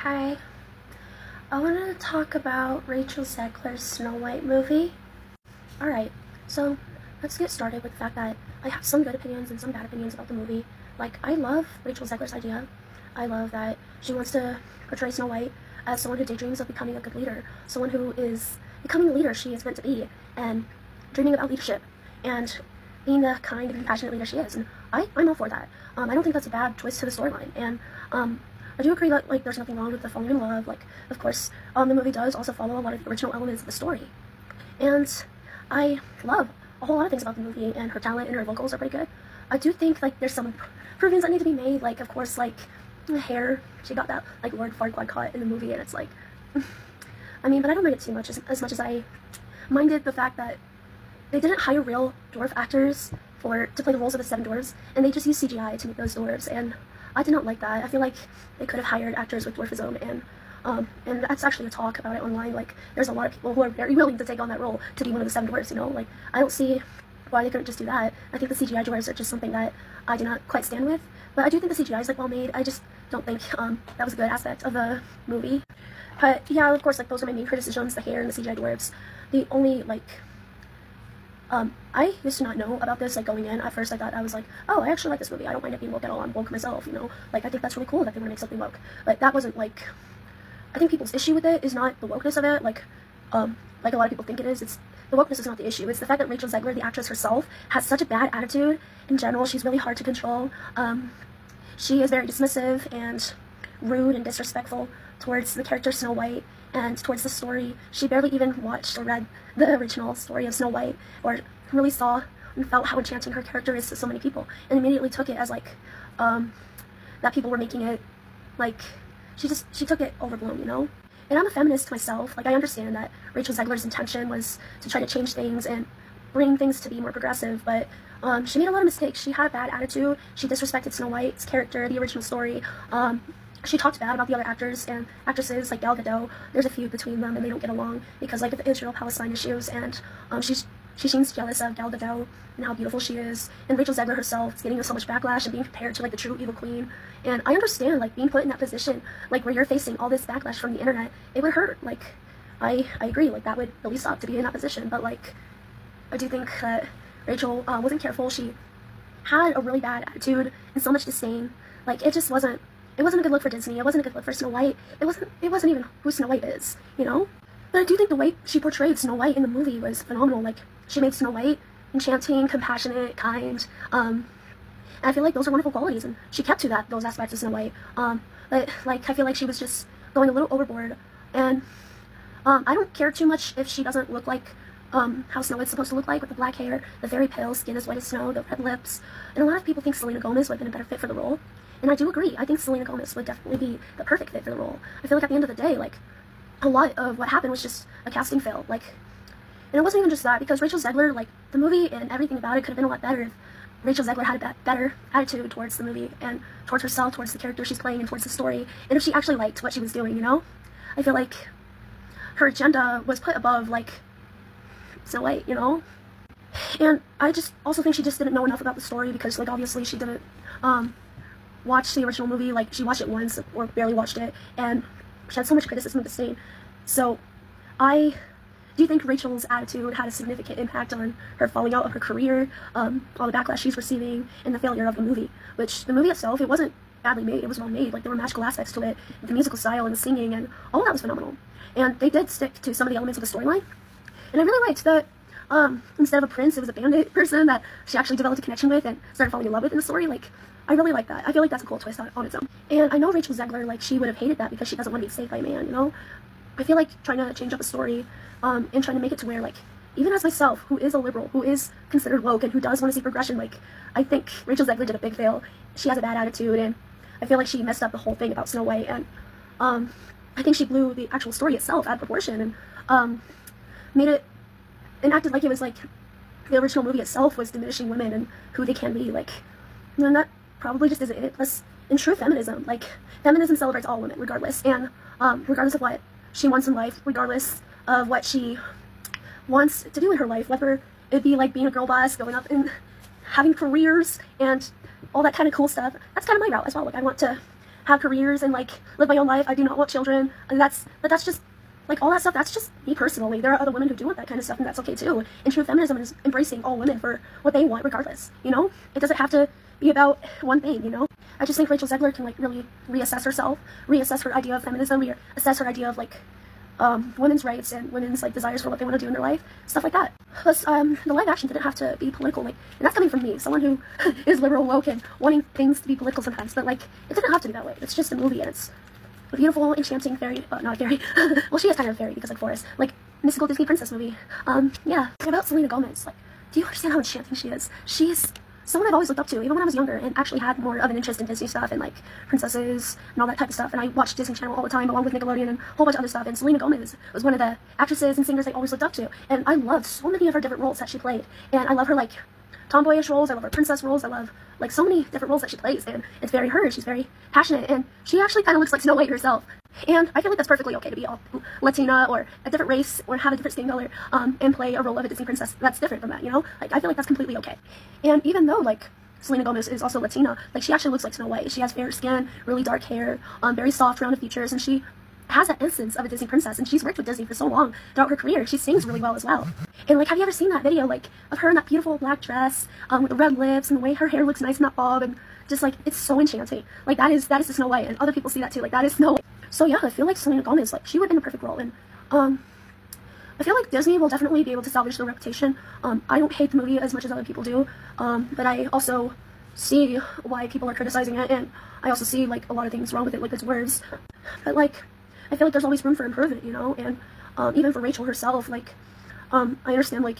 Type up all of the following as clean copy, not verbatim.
Hi, I wanted to talk about Rachel Zegler's Snow White movie. Alright, so let's get started with the fact that I have some good opinions and some bad opinions about the movie. Like, I love Rachel Zegler's idea. I love that she wants to portray Snow White as someone who daydreams of becoming a good leader, someone who is becoming the leader she is meant to be, and dreaming about leadership, and being the kind and compassionate leader she is, and I'm all for that. I don't think that's a bad twist to the storyline, and I do agree that, like, there's nothing wrong with the falling in love. Like, of course, the movie does also follow a lot of the original elements of the story, and I love a whole lot of things about the movie, and her talent and her vocals are pretty good. I do think, like, there's some improvements that need to be made, like, of course, like, the hair, she got that, like, Lord Farquaad cut in the movie, and it's like, I mean, but I don't mind it too much, as much as I minded the fact that they didn't hire real dwarf actors to play the roles of the seven dwarves, and they just used CGI to make those dwarves, and I did not like that. I feel like they could have hired actors with dwarfism, and that's actually a talk about it online. Like, there's a lot of people who are very willing to take on that role to be one of the seven dwarves, you know? Like, I don't see why they couldn't just do that. I think the CGI dwarves are just something that I do not quite stand with, but I do think the CGI is, like, well made. I just don't think that was a good aspect of the movie. But yeah, of course, like, those are my main criticisms, the hair and the CGI dwarves. The only, like, I used to not know about this, like, going in. At first, I thought, I was like, oh, I actually like this movie. I don't mind it being woke at all. I'm woke myself, you know? Like, I think that's really cool that they want to make something woke. But that wasn't, like, I think people's issue with it is not the wokeness of it, like a lot of people think it is. It's, the wokeness is not the issue. It's the fact that Rachel Zegler, the actress herself, has such a bad attitude in general. She's really hard to control. She is very dismissive and rude and disrespectful towards the character Snow White and towards the story. She barely even watched or read the original story of Snow White, or really saw and felt how enchanting her character is to so many people, and immediately took it as, like, that people were making it, like, she took it overblown, you know? And I'm a feminist myself. Like, I understand that Rachel Zegler's intention was to try to change things and bring things to be more progressive, but she made a lot of mistakes. She had a bad attitude. She disrespected Snow White's character, the original story. She talked bad about the other actors and actresses, like Gal Gadot. There's a feud between them, and they don't get along because, like, of the Israel-Palestine issues, and she seems jealous of Gal Gadot and how beautiful she is, and Rachel Zegler herself is getting so much backlash and being compared to, like, the true evil queen. And I understand, like, being put in that position, like, where you're facing all this backlash from the internet, it would hurt. Like, I agree, like, that would really suck to be in that position, but, like, I do think that Rachel wasn't careful. She had a really bad attitude and so much disdain. Like, it wasn't a good look for Disney. It wasn't a good look for Snow White. It wasn't even who Snow White is, you know? But I do think the way she portrayed Snow White in the movie was phenomenal. Like, she made Snow White enchanting, compassionate, kind, and I feel like those are wonderful qualities, and she kept to those aspects of Snow White. But, like, I feel like she was just going a little overboard, and I don't care too much if she doesn't look like how Snow White's supposed to look like, with the black hair, the very pale skin as white as snow, the red lips, and a lot of people think Selena Gomez would have been a better fit for the role, and I do agree. I think Selena Gomez would definitely be the perfect fit for the role. I feel like at the end of the day, like, a lot of what happened was just a casting fail, like, and it wasn't even just that, because Rachel Zegler, like, the movie and everything about it could have been a lot better if Rachel Zegler had a better attitude towards the movie, and towards herself, towards the character she's playing, and towards the story, and if she actually liked what she was doing, you know? I feel like her agenda was put above, like, Snow White, you know? And I just also think she just didn't know enough about the story, because, like, obviously she didn't watch the original movie. Like, she watched it once, or barely watched it, and she had so much criticism and disdain. So I do think Rachel's attitude had a significant impact on her falling out of her career, all the backlash she's receiving, and the failure of the movie. Which, the movie itself, it wasn't badly made, it was well made. Like, there were magical aspects to it, the musical style and the singing, and all of that was phenomenal. And they did stick to some of the elements of the storyline. And I really liked that instead of a prince, it was a bandit person that she actually developed a connection with and started falling in love with in the story. Like, I really like that. I feel like that's a cool twist on its own. And I know Rachel Zegler, like, she would have hated that because she doesn't want to be saved by a man, you know? I feel like trying to change up a story, and trying to make it to where, like, even as myself, who is a liberal, who is considered woke, and who does want to see progression, like, I think Rachel Zegler did a big fail. She has a bad attitude, and I feel like she messed up the whole thing about Snow White, and I think she blew the actual story itself out of proportion, and made it, and acted like it was, like, the original movie itself was diminishing women and who they can be. Like, and that probably just isn't it. Plus, in true feminism, like, feminism celebrates all women, regardless, and regardless of what she wants in life, regardless of what she wants to do in her life, whether it be, like, being a girl boss, going up and having careers, and all that kind of cool stuff. That's kind of my route as well. Like, I want to have careers and like live my own life. I do not want children. And that's just like all that stuff. That's just me personally. There are other women who do want that kind of stuff, and that's okay too. And true feminism is embracing all women for what they want, regardless. You know, it doesn't have to be about one thing. You know, I just think Rachel Zegler can like really reassess herself, reassess her idea of feminism, reassess her idea of like women's rights and women's like desires for what they want to do in their life, stuff like that. Plus, the live action didn't have to be political, like, and that's coming from me, someone who is liberal, woke, and wanting things to be political sometimes. But like, it didn't have to be that way. It's just a movie, and it's a beautiful, enchanting fairy, not fairy. Well, she is kind of a fairy because like Forest, like mystical Disney princess movie. Yeah. About Selena Gomez, like, do you understand how enchanting she is? She's someone I've always looked up to, even when I was younger, and actually had more of an interest in Disney stuff and like princesses and all that type of stuff. And I watched Disney Channel all the time, along with Nickelodeon and a whole bunch of other stuff. And Selena Gomez was one of the actresses and singers I always looked up to. And I loved so many of her different roles that she played. And I love her like tomboyish roles. I love her princess roles. I love like so many different roles that she plays. And it's very her. She's very passionate, and she actually kind of looks like Snow White herself. And I feel like that's perfectly okay to be all Latina or a different race or have a different skin color and play a role of a Disney princess that's different from that, you know? Like, I feel like that's completely okay. And even though, like, Selena Gomez is also Latina, like, she actually looks like Snow White. She has fair skin, really dark hair, very soft, rounded features, and she has that essence of a Disney princess, and she's worked with Disney for so long throughout her career. She sings really well as well. And, like, have you ever seen that video, like, of her in that beautiful black dress with the red lips and the way her hair looks nice in that bob, and just, like, it's so enchanting. Like, that is the Snow White, and other people see that too. Like, that is Snow White. So yeah, I feel like Selena Gomez, like, she would have been a perfect role, and I feel like Disney will definitely be able to salvage their reputation. I don't hate the movie as much as other people do, but I also see why people are criticizing it, and I also see, like, a lot of things wrong with it, like its words. But, like, I feel like there's always room for improvement, you know, and even for Rachel herself, like, I understand, like,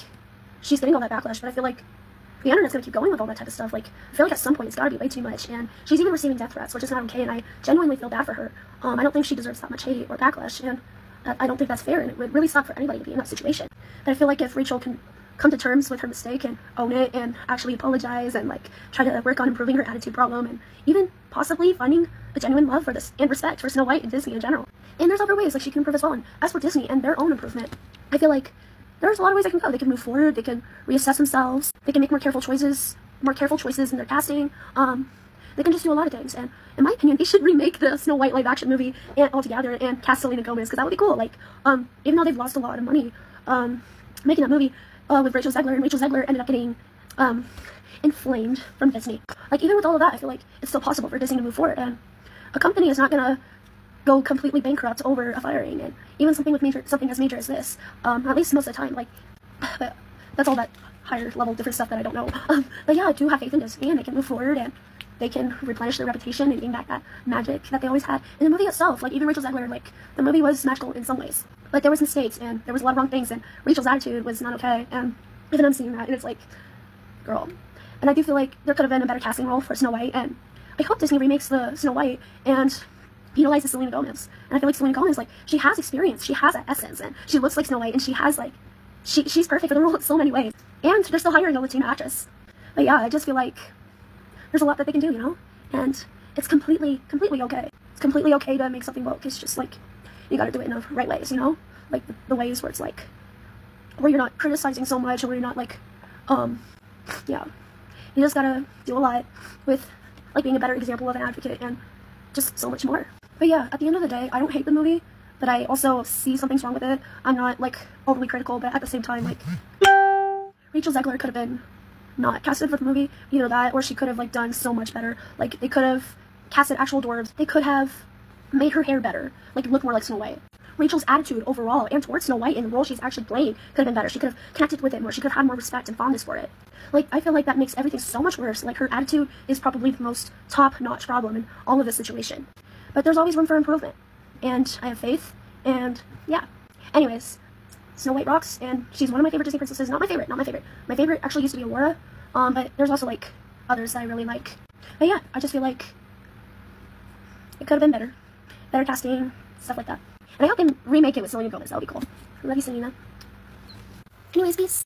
she's getting all that backlash, but I feel like the internet's gonna keep going with all that type of stuff. Like, I feel like at some point it's gotta be way too much, and she's even receiving death threats, which is not okay, and I genuinely feel bad for her. I don't think she deserves that much hate or backlash, and I don't think that's fair, and it would really suck for anybody to be in that situation. But I feel like if Rachel can come to terms with her mistake and own it and actually apologize and, like, try to work on improving her attitude problem and even possibly finding a genuine love for this and respect for Snow White and Disney in general. And there's other ways, like, she can improve as well. And as for Disney and their own improvement, I feel like there's a lot of ways they can go. They can move forward, they can reassess themselves, they can make more careful choices in their casting. They can just do a lot of things, and in my opinion, they should remake the Snow White live-action movie and altogether and cast Selena Gomez, because that would be cool. Like, even though they've lost a lot of money making that movie with Rachel Zegler, and Rachel Zegler ended up getting inflamed from Disney. Like, even with all of that, I feel like it's still possible for Disney to move forward, and a company is not gonna go completely bankrupt over a firing, and even something as major as this, at least most of the time. Like, but that's all that higher level different stuff that I don't know. But yeah, I do have faith in Disney, and they can move forward, and they can replenish their reputation and gain back that magic that they always had. And the movie itself, like, even Rachel Zegler, like, the movie was magical in some ways. Like, there was mistakes, and there was a lot of wrong things, and Rachel's attitude was not okay, and even I'm seeing that, and it's like, girl. And I do feel like there could have been a better casting role for Snow White, and I hope Disney remakes the Snow White and utilizes Selena Gomez. And I feel like Selena Gomez, like, she has experience, she has that essence, and she looks like Snow White, and she has, like, she's perfect for the role in so many ways. And they're still hiring a Latina actress. But yeah, I just feel like there's a lot that they can do, you know? And it's completely okay. It's completely okay to make something woke. It's just, like, you gotta do it in the right ways, you know? Like, the ways where it's, like, where you're not criticizing so much, or where you're not, like, yeah. You just gotta do a lot with, like, being a better example of an advocate, and just so much more. But yeah, at the end of the day, I don't hate the movie, but I also see something's wrong with it. I'm not, like, overly critical, but at the same time, like, Rachel Zegler could have been not casted for the movie, either that, or she could have, like, done so much better. Like, they could have casted actual dwarves. They could have made her hair better, like, look more like Snow White. Rachel's attitude overall and towards Snow White and the role she's actually playing could have been better. She could have connected with it more. She could have had more respect and fondness for it. Like, I feel like that makes everything so much worse. Like, her attitude is probably the most top-notch problem in all of this situation. But there's always room for improvement. And I have faith, and yeah. Anyways, Snow White rocks, and she's one of my favorite Disney princesses. Not my favorite. My favorite actually used to be Aurora, but there's also, like, others that I really like. But yeah, I just feel like it could have been better. Better casting, stuff like that. And I hope they remake it with Selena Gomez. That would be cool. I love you, Selena. Anyways, peace.